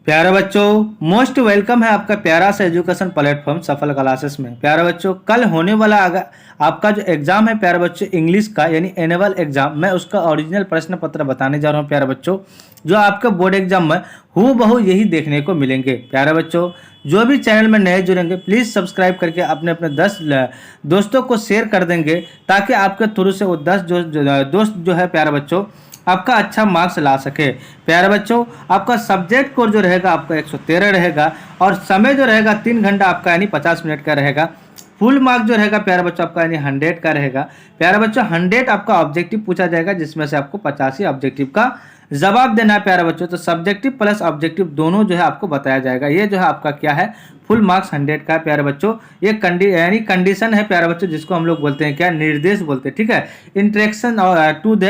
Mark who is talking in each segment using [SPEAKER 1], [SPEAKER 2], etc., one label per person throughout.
[SPEAKER 1] प्यारे बच्चों, most welcome है आपका प्यारा सा एजुकेशन प्लेटफॉर्म सफल क्लासेस में। प्यारे बच्चों, कल होने वाला आपका जो एग्जाम है प्यारे बच्चों इंग्लिश का यानी एनुअल एग्जाम, मैं उसका ओरिजिनल प्रश्न पत्र बताने जा रहा हूं प्यारे बच्चों, जो आपके बोर्ड एग्जाम में हूबहू यही देखने को मिलेंगे। प्यारे बच्चों, जो भी चैनल में नए जुड़ेंगे प्लीज़ सब्सक्राइब करके अपने अपने 10 दोस्तों को शेयर कर देंगे, ताकि आपके थ्रू से वो 10 दोस्त जो है प्यारे बच्चों आपका अच्छा मार्क्स ला सके। प्यारे बच्चों, आपका सब्जेक्ट कोड जो रहेगा आपका 113 रहेगा और समय जो रहेगा 3 घंटा आपका यानी 50 मिनट का रहेगा। फुल मार्क जो रहेगा प्यारे बच्चों आपका यानी 100 का रहेगा। प्यारे बच्चों, 100 आपका ऑब्जेक्टिव पूछा जाएगा, जिसमें से आपको 85 ऑब्जेक्टिव का जवाब देना है प्यारे बच्चों। तो सब्जेक्टिव प्लस ऑब्जेक्टिव दोनों जो है आपको बताया जाएगा। ये जो है आपका क्या है, फुल मार्क्स 100 का है प्यारे बच्चों। ये यानी कंडीशन है प्यारे बच्चों, जिसको हम लोग बोलते हैं क्या, निर्देश बोलते हैं। ठीक है, इंट्रेक्शन टू द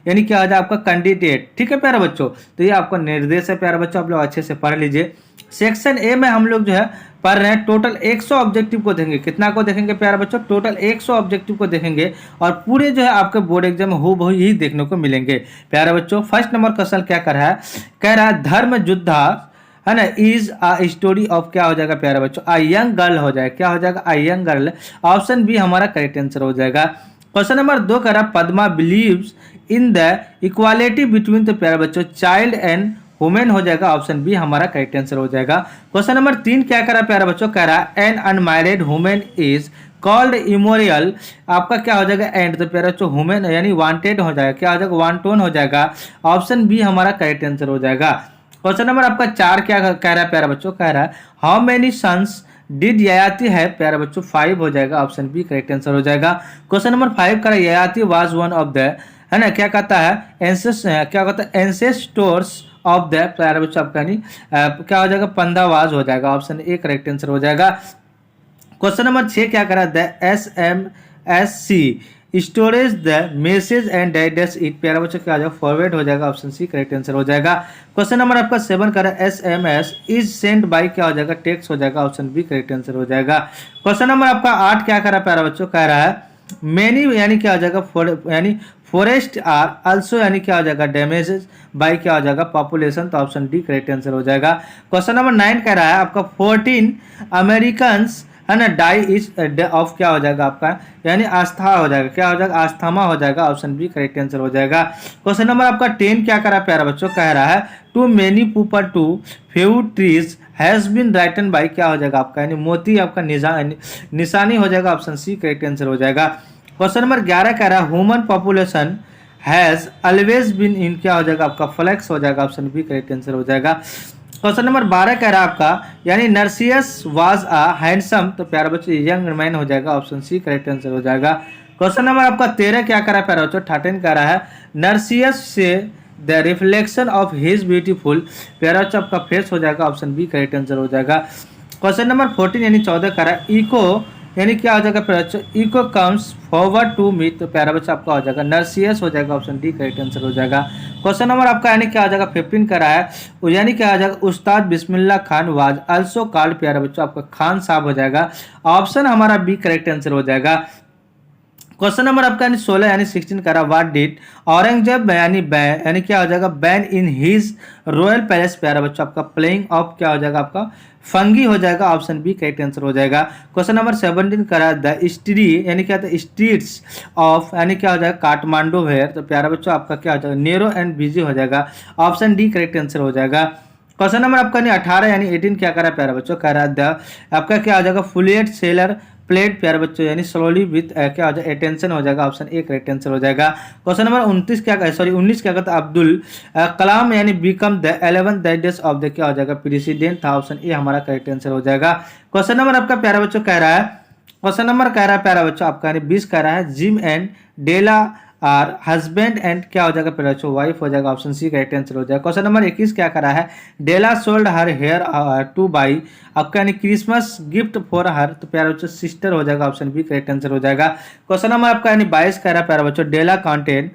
[SPEAKER 1] यानी क्या हो जाए आपका कैंडिडेट। ठीक है प्यारे बच्चों, तो ये आपका निर्देश है प्यारे बच्चों, आप लोग अच्छे से पढ़ लीजिए। सेक्शन ए में हम लोग जो है पढ़ रहे हैं, टोटल 100 ऑब्जेक्टिव को देखेंगे। कितना को देखेंगे प्यारे बच्चों, टोटल 100 ऑब्जेक्टिव को देखेंगे और पूरे जो है आपके बोर्ड एग्जाम में हूबहू यही देखने को मिलेंगे। प्यारे बच्चों, फर्स्ट नंबर क्वेश्चन क्या कर रहा है, कह रहा है धर्म युद्धा है ना इज अ स्टोरी ऑफ, क्या हो जाएगा प्यारे बच्चों, अ यंग गर्ल हो जाएगा। क्या हो जाएगा, a young girl. Option B हमारा करेक्ट आंसर हो जाएगा। क्वेश्चन नंबर 2 कह रहा है Padma believes in the equality between the, प्यारे बच्चों चाइल्ड एंड वुमेन हो जाएगा। ऑप्शन बी हमारा करेक्ट आंसर हो जाएगा। क्वेश्चन नंबर 3 क्या कह रहा है प्यारे बच्चों, कह रहा है an unmarried women is called immoral. आपका क्या हो जाएगा एंड, तो प्यारे बच्चों वुमेन यानी वांटेड हो जाएगा। क्या हो जाएगा, वांटोन हो जाएगा। ऑप्शन बी हमारा करेक्ट आंसर हो जाएगा। क्वेश्चन नंबर आपका 4 क्या कह रहा है प्यारे बच्चों, कह रहा है how many sons did Yayati है। प्यारे बच्चों 5 हो जाएगा। ऑप्शन बी करेक्ट आंसर हो जाएगा। क्वेश्चन नंबर 5 कह रहा है Yayati was one of the, है ना, क्या कहता है क्या कहता है एंसेस्टोर्स ऑफ द, प्यारे बच्चों आपका नहीं क्या हो जाएगा, पंदावाज हो जाएगा। ऑप्शन ए करेक्ट आंसर हो जाएगा। क्वेश्चन नंबर 6 क्या करा, the SMS storage the message and digest it. प्यारा बच्चों क्या हो जाएगा, फॉरवर्ड हो जाएगा। ऑप्शन सी करेक्ट आंसर हो जाएगा। क्वेश्चन नंबर आपका 7 करा, SMS इज सेंड बाय, क्या हो जाएगा, टेक्स्ट हो जाएगा। ऑप्शन बी करेक्ट आंसर हो जाएगा। क्वेश्चन नंबर आपका 8 क्या करा प्यारा बच्चों, कह रहा है मेनी यानी क्या हो जाएगा, यानी फॉरेस्ट आर आल्सो यानी क्या हो जाएगा डैमेजेस बाय, क्या हो जाएगा, पॉपुलेशन। तो ऑप्शन डी करेक्ट आंसर हो जाएगा। क्वेश्चन नंबर 9 कह रहा है आपका 14 अमेरिकन है ना डाई इज ऑफ, क्या हो जाएगा आपका यानी आस्था हो जाएगा। क्या हो जाएगा, आस्थामा हो जाएगा। ऑप्शन बी करेक्ट आंसर हो जाएगा। क्वेश्चन नंबर आपका 10 क्या कर रहा है प्यारा बच्चों, कह रहा है too many people too few trees has been written by, क्या हो जाएगा आपका यानी मोती आपका निशानी हो जाएगा। ऑप्शन सी करेक्ट आंसर हो जाएगा। क्वेश्चन नंबर 11 कह रहा है human population has always been in, क्या हो जाएगा आपका फ्लेक्स हो जाएगा। ऑप्शन बी करेक्ट आंसर हो जाएगा। क्वेश्चन नंबर 12 कह रहा है आपका यानी नर्सियस वाज अ हैंडसम, तो प्यारे बच्चों यंग मैन हो जाएगा। ऑप्शन सी करेक्ट आंसर हो जाएगा। क्वेश्चन नंबर आपका 13 क्या कह रहा है प्यारे बच्चों, 13 कह रहा है नर्सियस से the reflection of his beautiful, प्यारे बच्चों आपका फेस हो जाएगा। ऑप्शन बी करेक्ट आंसर हो जाएगा। क्वेश्चन नंबर 14 यानी 14 कह रहा है इको यानी क्या हो जाएगा प्यारे बच्चों, echo comes forward to me, तो प्यारा बच्चा आपका हो जाएगा नर्सियस हो जाएगा। ऑप्शन डी करेक्ट आंसर हो जाएगा। क्वेश्चन नंबर आपका यानी क्या हो जाएगा 15 का रहा है यानी क्या हो जाएगा उस्ताद Bismillah Khan was also called, प्यारा बच्चों आपका खान साहब हो जाएगा। ऑप्शन हमारा बी करेक्ट आंसर हो जाएगा। क्वेश्चन नंबर आपका यानी 16 यानी 16 करा व्हाट डिड औरंगजेब यानी क्या हो जाएगा ban in his royal palace, प्यारा बच्चों आपका प्लेइंग ऑफ, क्या हो जाएगा आपका फंगी हो जाएगा। ऑप्शन बी करेक्ट आंसर हो जाएगा। क्वेश्चन नंबर 17 करा द स्ट्री यानी क्या था स्ट्रीट्स ऑफ यानी क्या हो जाएगा काठमांडू वेयर, तो प्यारा बच्चों आपका क्या हो जाएगा नेरो एंड बिजी हो जाएगा। ऑप्शन डी करेक्ट आंसर हो जाएगा। क्वेश्चन नंबर आपका नहीं 18 यानी 18 क्या करा प्यारा बच्चों, कह रहा द आपका क्या हो जाएगा फुलियट सेलर प्लेट, प्यारे बच्चों यानी स्लोली विथ क्या हो जाएगा अटेंशन हो जाएगा। ऑप्शन ए करेक्ट आंसर हो जाएगा। क्वेश्चन नंबर 29 क्या सॉरी 19 क्या कहता है अब्दुल कलाम यानी become the 11th that of the, क्या हो जाएगा प्रेसिडेंट था। ऑप्शन ए हमारा करेक्ट आंसर हो जाएगा। क्वेश्चन नंबर आपका प्यारा बच्चों कह रहा है क्वेश्चन नंबर कह रहा है प्यारा बच्चों आपका यानी 20 कह रहा है Jim and Della are husband and, क्या हो जाएगा प्यारा बच्चों वाइफ हो जाएगा। ऑप्शन सी करेक्ट आंसर हो जाएगा। क्वेश्चन नंबर 21 क्या कर रहा है Della sold her hair to buy, आपका यानी क्रिसमस गिफ्ट फॉर हर, तो प्यारा बच्चों सिस्टर हो जाएगा। ऑप्शन बी करेक्ट आंसर हो जाएगा। क्वेश्चन नंबर आपका यानी 22 कह रहा है प्यारा बच्चों डेला कॉन्टेंट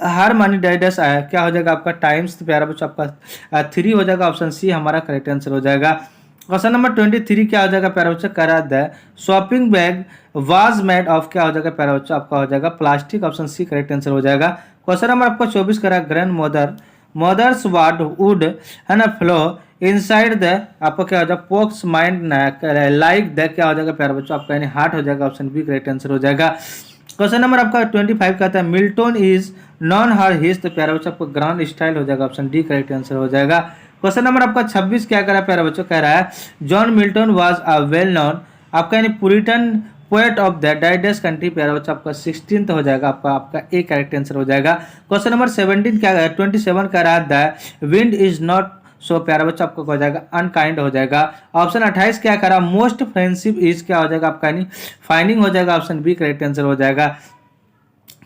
[SPEAKER 1] हर मनी डाइडस आया, क्या हो जाएगा आपका टाइम्स, तो प्यारा बच्चों आपका 3 हो जाएगा। ऑप्शन सी हमारा करेक्ट आंसर हो जाएगा। क्वेश्चन नंबर 23 क्या हो जाएगा प्यारा बच्चों करा the shopping bag was made of, क्या हो जाएगा प्यारा बच्चों आपका हो जाएगा plastic. Option C correct answer हो जाएगा। क्वेश्चन नंबर आपका 24 करा grand mother mother's ward would है ना फ्लो इनसाइड द आपका क्या हो जाएगा पोक्स माइंड लाइक द क्या हो जाएगा प्यारे बच्चों आपका यानी हार्ट हो जाएगा, ऑप्शन बी करेक्ट आंसर हो जाएगा। क्वेश्चन नंबर आपका 25 कहता है Milton is non her his, तो प्यारे बच्चों आपको ग्रांड स्टाइल हो जाएगा, ऑप्शन डी करेक्ट आंसर हो जाएगा। क्वेश्चन नंबर आपका 26 क्या कह रहा है प्यारे बच्चों, कह रहा है John Milton was a well known आपका यानी पुरिटन पोएट ऑफ द डाइडेस कंट्री, प्यारा बच्चा आपका 16th हो जाएगा, आपका ए करेक्ट आंसर हो जाएगा। क्वेश्चन नंबर 17 क्या 27 कह रहा है the wind is not so, प्यारा बच्चा आपको हो जाएगा अनकाइंड हो जाएगा। ऑप्शन 28 क्या कह रहा है मोस्ट फ्रेंडशिप इज क्या हो जाएगा आपका यानी फाइनिंग हो जाएगा, ऑप्शन बी करेक्ट आंसर हो जाएगा।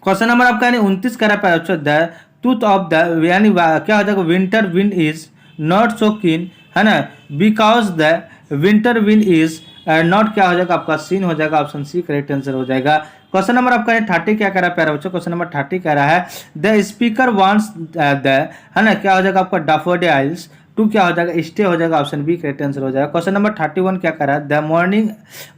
[SPEAKER 1] क्वेश्चन नंबर आपका यानी 29 कह रहा है प्यारा बच्चा द टूथ ऑफ द यानी क्या हो जाएगा winter wind is not so कीन है ना because the winter wind is not क्या हो जाएगा आपका सीन हो जाएगा, ऑप्शन सी करेक्ट आंसर हो जाएगा। क्वेश्चन नंबर आपका 30 क्या कह रहा है प्यारा बच्चों, क्वेश्चन नंबर 30 कह रहा है द स्पीकर वांट्स द है ना क्या हो जाएगा आपका डैफोडिल्स टू क्या हो जाएगा स्टे हो जाएगा, ऑप्शन बी करेक्ट आंसर हो जाएगा। क्वेश्चन नंबर 31 क्या कह रहा है the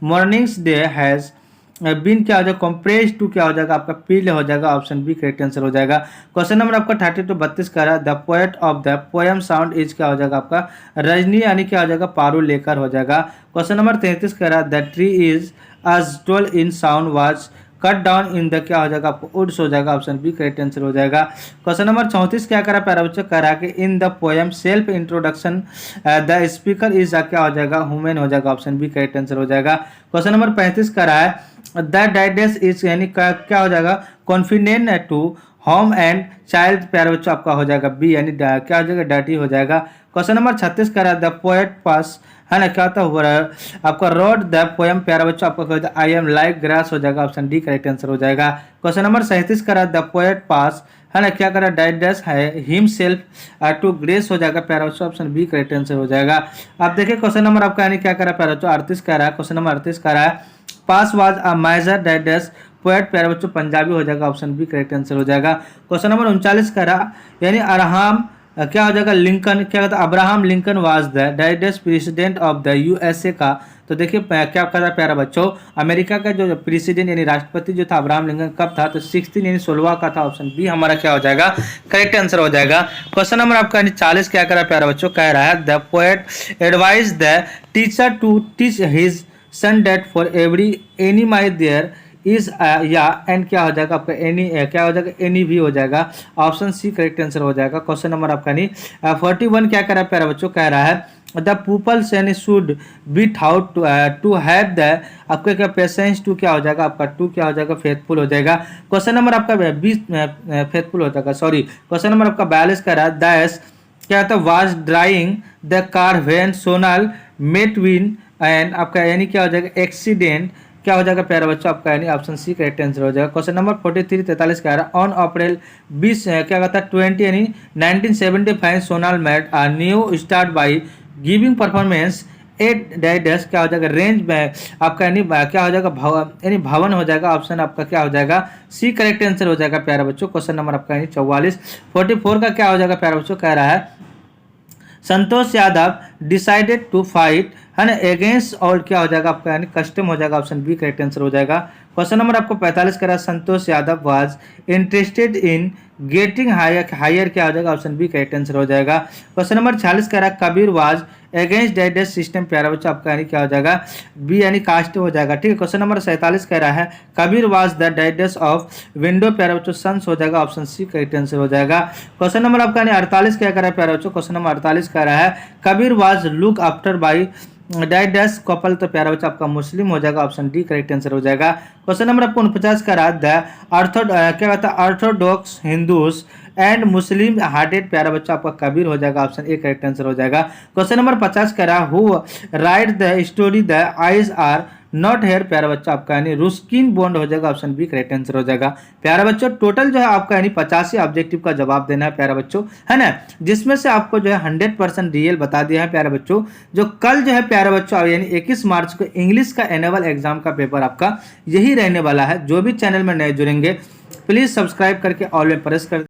[SPEAKER 1] mornings day has been क्या हो जाएगा कंप्रेस्ड टू क्या हो जाएगा आपका पीले हो जाएगा, ऑप्शन बी करेक्ट आंसर हो जाएगा। क्वेश्चन नंबर आपका 32 कह रहा है the poet of the poem sound is क्या हो जाएगा आपका रजनी यानी क्या हो जाएगा पारू लेकर हो जाएगा। क्वेश्चन नंबर 33 कह रहा है the tree is as told in sound was cut down in the क्या हो जाएगा आपको वुड्स हो जाएगा, ऑप्शन बी करेक्ट आंसर हो जाएगा। क्वेश्चन नंबर 34 क्या करा प्यारा बच्चों, कह रहा है कि in the poem self introduction the speaker is क्या हो जाएगा ह्यूमन हो जाएगा, ऑप्शन बी करेक्ट आंसर हो जाएगा। क्वेश्चन नंबर 35 कह रहा है द डाइडेस इज यानी क्या हो जाएगा confident to home and child, प्यारे बच्चों आपका हो जाएगा बी यानी क्या हो जाएगा डर्टी हो जाएगा। क्वेश्चन नंबर 36 कह रहा है द पोएट पास है ना क्या होता है आपका रोड द पोएम, प्यारा बच्चों आपका आई एम लाइक ग्रास हो जाएगा, ऑप्शन डी करेक्ट आंसर हो जाएगा। क्वेश्चन नंबर 37 कह रहा है द पोएट पास है ना क्या कर रहा है डाइडेस है हिम सेल्फ टू ग्रेस हो जाएगा, प्यारा बच्चों ऑप्शन बी करेक्ट आंसर हो जाएगा। आप देखिए क्वेश्चन नंबर आपका यानी क्या कर रहा है प्यारा बच्चों 38 कह रहा है, क्वेश्चन नंबर 38 कह रहा है पास वाज अ मेजर डाइडेस पोएट, प्यारे बच्चों पंजाबी हो जाएगा, ऑप्शन बी करेक्ट आंसर हो जाएगा। क्वेश्चन नंबर 39 कह रहा यानी अरहाम क्या हो जाएगा लिंकन क्या कहता है अब्राहम लिंकन वाज द डाइडेस प्रेसिडेंट ऑफ द यूएसए का, तो देखिए क्या कर रहा है प्यारा बच्चों अमेरिका का जो प्रेसिडेंट यानी राष्ट्रपति जो था अब्राहम लिंकन कब था, तो 16 यानी 16 का था, ऑप्शन बी हमारा क्या हो जाएगा करेक्ट आंसर हो जाएगा। क्वेश्चन नंबर आपका यानी 40 क्या कर रहा है प्यारा बच्चों, कह रहा है the poet advise the teacher to teach his son that for every enemy there is या एंड क्या हो जाएगा आपका एनी क्या हो जाएगा एनी भी हो जाएगा, ऑप्शन सी करेक्ट आंसर हो जाएगा। क्वेश्चन नंबर आपका नहीं 41 क्या कर रहा है प्यारा बच्चों, कह रहा है द पीपल्स यानी should be taught to have the आपका क्या पेशेंस टू क्या हो जाएगा आपका टू क्या हो जाएगा फेथफुल हो जाएगा। क्वेश्चन नंबर आपका 20 फेथफुल हो जाएगा सॉरी। क्वेश्चन नंबर आपका 42 कह रहा है दैस क्या होता है was drawing the car when Sonal met win and आपका यानी क्या हो जाएगा एक्सीडेंट क्या हो जाएगा प्यारा बच्चों आपका यानी ऑप्शन सी करेक्ट आंसर हो जाएगा। क्वेश्चन नंबर 43 कह रहा है ऑन अप्रैल 20 क्या कहता है 20 यानी 1975 Sonal made a new start by giving performance at डाइडेस क्या हो जाएगा रेंज में आपका यानी क्या हो जाएगा यानी भवन हो जाएगा, ऑप्शन आपका क्या हो जाएगा सी करेक्ट आंसर हो जाएगा प्यारा बच्चों। क्वेश्चन नंबर आपका यानी 44 का क्या हो जाएगा प्यारा बच्चों, कह रहा है Santosh Yadav decided to fight है ना अगेंस्ट और क्या हो जाएगा आपका यानी कस्टम हो जाएगा, ऑप्शन बी करेक्ट आंसर हो जाएगा। क्वेश्चन नंबर आपको 45 कह रहा है Santosh Yadav was interested in getting higher क्या हो जाएगा, ऑप्शन बी करेक्ट आंसर हो जाएगा। क्वेश्चन नंबर 46 कह रहा है कबीर वाज अगेंस्ट डाइडेस सिस्टम, प्यारा बच्चा आपका यानी क्या हो जाएगा बी यानी कास्ट हो जाएगा, ठीक है। क्वेश्चन नंबर 47 कह रहा है कबीर वाज द डाइडेस ऑफ विंडो, प्यारा बच्चों सन्स हो जाएगा, ऑप्शन सी करेक्ट आंसर हो जाएगा। क्वेश्चन नंबर आपका यानी 48 क्या कह रहा है प्यारा बच्चों, क्वेश्चन नंबर 48 कह रहा है Kabir was look after by डाइडेस कपल, तो प्यारा बच्चा आपका मुस्लिम हो जाएगा, ऑप्शन डी करेक्ट आंसर हो जाएगा। क्वेश्चन नंबर आपको 49 का रहा द क्या कहता है Orthodox Hindus and Muslim hearted, प्यारा बच्चा आपका कबीर हो जाएगा, ऑप्शन ए करेक्ट आंसर हो जाएगा। क्वेश्चन नंबर 50 का रहा who wrote the story the eyes are not here, प्यारा बच्चा आपका यानी रुस्किन बॉन्ड हो जाएगा, ऑप्शन बी करेक्ट आंसर हो जाएगा। प्यारा बच्चों टोटल जो है आपका यानी 85 ऑब्जेक्टिव का जवाब देना है प्यारा बच्चों, है ना, जिसमें से आपको जो है 100% रियल बता दिया है प्यारा बच्चों। जो कल जो है प्यारा बच्चों यानी 21 मार्च को इंग्लिश का एनुअल एग्जाम का पेपर आपका यही रहने वाला है। जो भी चैनल में नए जुड़ेंगे प्लीज सब्सक्राइब करके ऑल में प्रेस कर